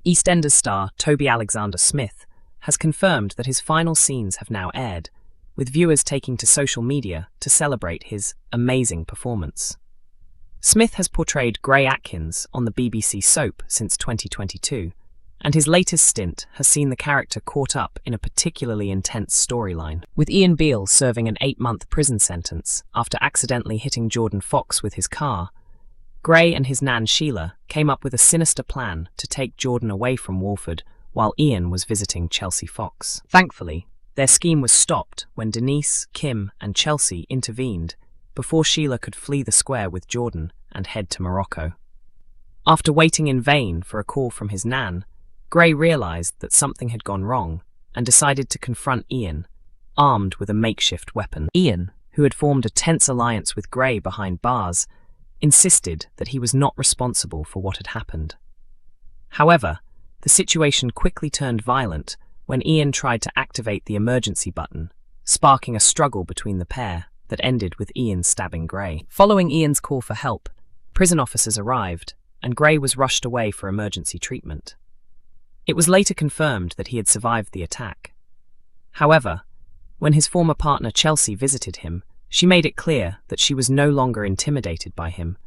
EastEnders star Toby-Alexander Smith has confirmed that his final scenes have now aired, with viewers taking to social media to celebrate his amazing performance. Smith has portrayed Gray Atkins on the BBC soap since 2022, and his latest stint has seen the character caught up in a particularly intense storyline, with Ian Beale serving an 8-month prison sentence after accidentally hitting Jordan Fox with his car. Gray and his nan Sheila came up with a sinister plan to take Jordan away from Walford while Ian was visiting Chelsea Fox. Thankfully, their scheme was stopped when Denise, Kim and Chelsea intervened before Sheila could flee the square with Jordan and head to Morocco. After waiting in vain for a call from his nan, Gray realised that something had gone wrong and decided to confront Ian, armed with a makeshift weapon. Ian, who had formed a tense alliance with Gray behind bars, insisted that he was not responsible for what had happened. However, the situation quickly turned violent when Ian tried to activate the emergency button, sparking a struggle between the pair that ended with Ian stabbing Gray. Following Ian's call for help, prison officers arrived, and Gray was rushed away for emergency treatment. It was later confirmed that he had survived the attack. However, when his former partner Chelsea visited him, she made it clear that she was no longer intimidated by him,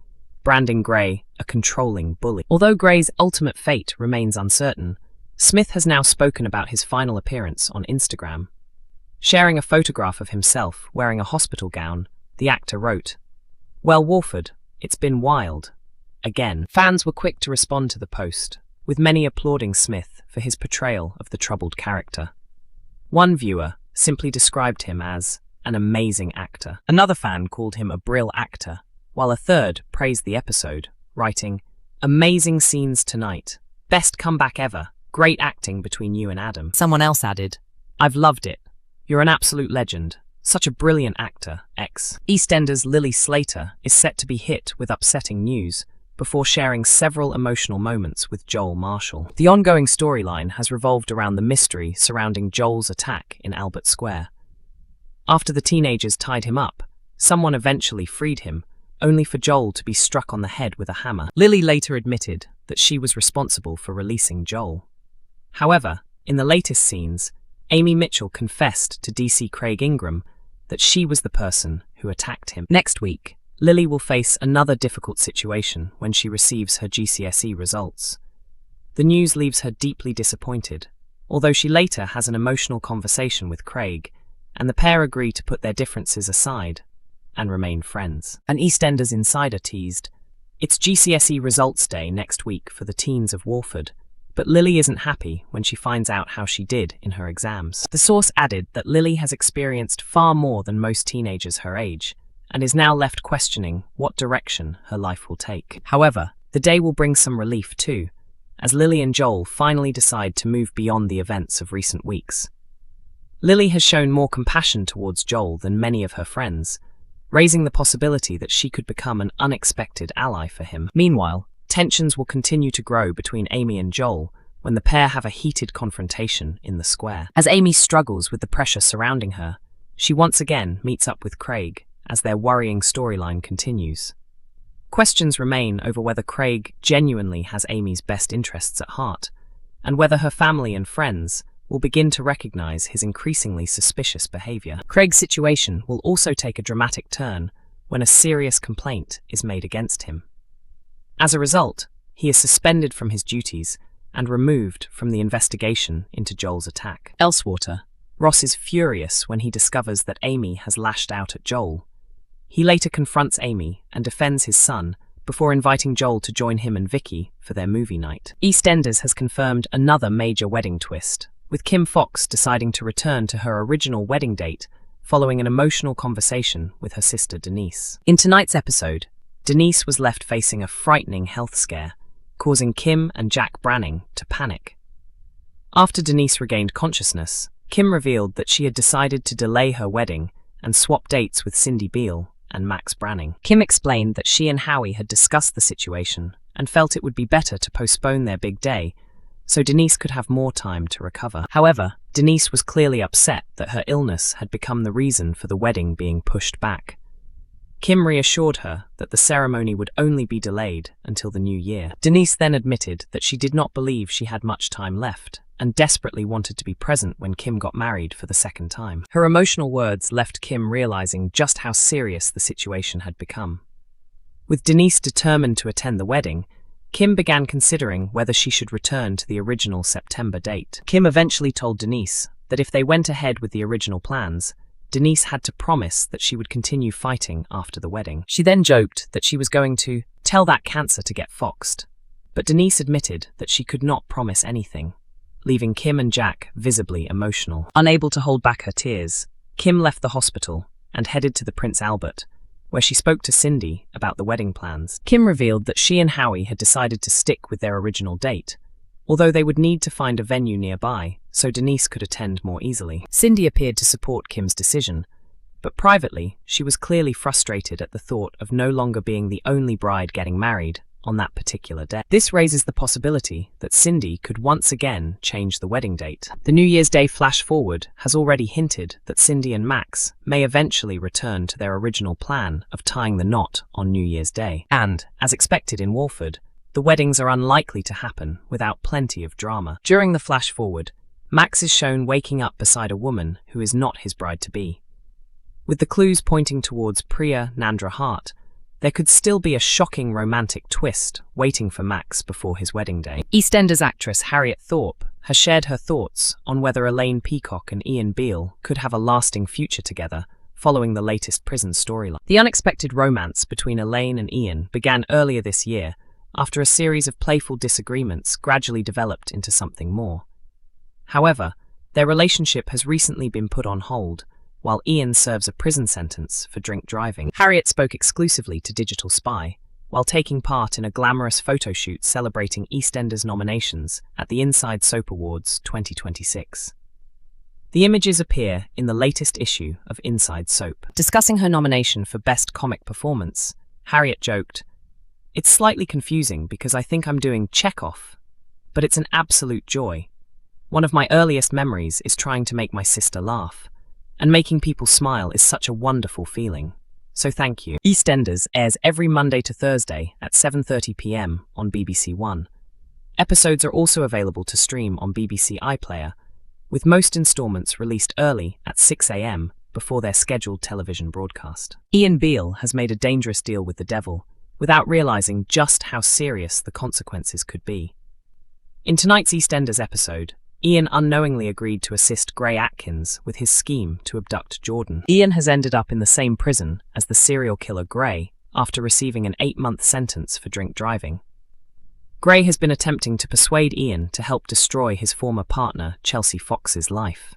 branding Gray a controlling bully. Although Gray's ultimate fate remains uncertain, Smith has now spoken about his final appearance on Instagram. Sharing a photograph of himself wearing a hospital gown, the actor wrote, "Well, Walford, it's been wild. Again." Fans were quick to respond to the post, with many applauding Smith for his portrayal of the troubled character. One viewer simply described him as an amazing actor. Another fan called him a brill actor, while a third praised the episode, writing, "Amazing scenes tonight. Best comeback ever. Great acting between you and Adam." Someone else added, "I've loved it. You're an absolute legend. Such a brilliant actor, X." EastEnders' Lily Slater is set to be hit with upsetting news before sharing several emotional moments with Joel Marshall. The ongoing storyline has revolved around the mystery surrounding Joel's attack in Albert Square. After the teenagers tied him up, someone eventually freed him, only for Joel to be struck on the head with a hammer. Lily later admitted that she was responsible for releasing Joel. However, in the latest scenes, Amy Mitchell confessed to DC Craig Ingram that she was the person who attacked him. Next week, Lily will face another difficult situation when she receives her GCSE results. The news leaves her deeply disappointed, although she later has an emotional conversation with Craig, and the pair agree to put their differences aside and remain friends. An EastEnders insider teased, "It's GCSE results day next week for the teens of Walford, but Lily isn't happy when she finds out how she did in her exams." The source added that Lily has experienced far more than most teenagers her age, and is now left questioning what direction her life will take. However, the day will bring some relief too, as Lily and Joel finally decide to move beyond the events of recent weeks. Lily has shown more compassion towards Joel than many of her friends, raising the possibility that she could become an unexpected ally for him. Meanwhile, tensions will continue to grow between Amy and Joel when the pair have a heated confrontation in the square. As Amy struggles with the pressure surrounding her, she once again meets up with Craig as their worrying storyline continues. Questions remain over whether Craig genuinely has Amy's best interests at heart, and whether her family and friends will begin to recognise his increasingly suspicious behaviour. Craig's situation will also take a dramatic turn when a serious complaint is made against him. As a result, he is suspended from his duties and removed from the investigation into Joel's attack. Elsewhere, Ross is furious when he discovers that Amy has lashed out at Joel. He later confronts Amy and defends his son before inviting Joel to join him and Vicky for their movie night. EastEnders has confirmed another major wedding twist, with Kim Fox deciding to return to her original wedding date following an emotional conversation with her sister Denise. In tonight's episode, Denise was left facing a frightening health scare, causing Kim and Jack Branning to panic. After Denise regained consciousness, Kim revealed that she had decided to delay her wedding and swap dates with Cindy Beale and Max Branning. Kim explained that she and Howie had discussed the situation and felt it would be better to postpone their big day so Denise could have more time to recover. However, Denise was clearly upset that her illness had become the reason for the wedding being pushed back. Kim reassured her that the ceremony would only be delayed until the new year. Denise then admitted that she did not believe she had much time left and desperately wanted to be present when Kim got married for the second time. Her emotional words left Kim realizing just how serious the situation had become. With Denise determined to attend the wedding, Kim began considering whether she should return to the original September date. Kim eventually told Denise that if they went ahead with the original plans, Denise had to promise that she would continue fighting after the wedding. She then joked that she was going to tell that cancer to get foxed, but Denise admitted that she could not promise anything, leaving Kim and Jack visibly emotional. Unable to hold back her tears, Kim left the hospital and headed to the Prince Albert, where she spoke to Cindy about the wedding plans. Kim revealed that she and Howie had decided to stick with their original date, although they would need to find a venue nearby so Denise could attend more easily. Cindy appeared to support Kim's decision, but privately she was clearly frustrated at the thought of no longer being the only bride getting married on that particular day. This raises the possibility that Cindy could once again change the wedding date. The New Year's Day flash forward has already hinted that Cindy and Max may eventually return to their original plan of tying the knot on New Year's Day. And, as expected in Walford, the weddings are unlikely to happen without plenty of drama. During the flash forward, Max is shown waking up beside a woman who is not his bride-to-be. With the clues pointing towards Priya Nandra Hart, there could still be a shocking romantic twist waiting for Max before his wedding day. EastEnders actress Harriet Thorpe has shared her thoughts on whether Elaine Peacock and Ian Beale could have a lasting future together following the latest prison storyline. The unexpected romance between Elaine and Ian began earlier this year after a series of playful disagreements gradually developed into something more. However, their relationship has recently been put on hold, while Ian serves a prison sentence for drink driving. Harriet spoke exclusively to Digital Spy, while taking part in a glamorous photo shoot celebrating EastEnders nominations at the Inside Soap Awards 2026. The images appear in the latest issue of Inside Soap. Discussing her nomination for Best Comic Performance, Harriet joked, "It's slightly confusing because I think I'm doing Chekhov, but it's an absolute joy. One of my earliest memories is trying to make my sister laugh, and making people smile is such a wonderful feeling. So thank you." EastEnders airs every Monday to Thursday at 7:30 p.m. on BBC One. Episodes are also available to stream on BBC iPlayer, with most installments released early at 6 a.m. before their scheduled television broadcast. Ian Beale has made a dangerous deal with the devil, without realizing just how serious the consequences could be. In tonight's EastEnders episode, Ian unknowingly agreed to assist Gray Atkins with his scheme to abduct Jordan. Ian has ended up in the same prison as the serial killer Gray after receiving an 8-month sentence for drink driving. Gray has been attempting to persuade Ian to help destroy his former partner Chelsea Fox's life.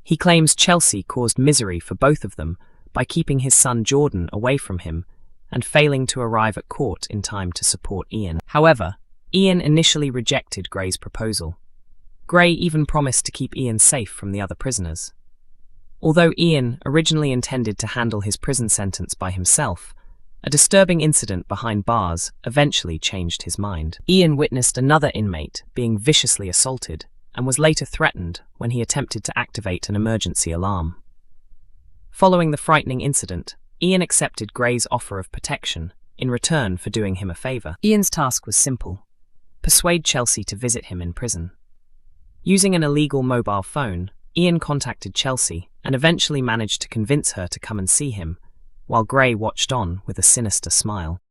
He claims Chelsea caused misery for both of them by keeping his son Jordan away from him and failing to arrive at court in time to support Ian. However, Ian initially rejected Gray's proposal. Gray even promised to keep Ian safe from the other prisoners. Although Ian originally intended to handle his prison sentence by himself, a disturbing incident behind bars eventually changed his mind. Ian witnessed another inmate being viciously assaulted and was later threatened when he attempted to activate an emergency alarm. Following the frightening incident, Ian accepted Gray's offer of protection in return for doing him a favor. Ian's task was simple: persuade Chelsea to visit him in prison. Using an illegal mobile phone, Ian contacted Chelsea and eventually managed to convince her to come and see him, while Gray watched on with a sinister smile.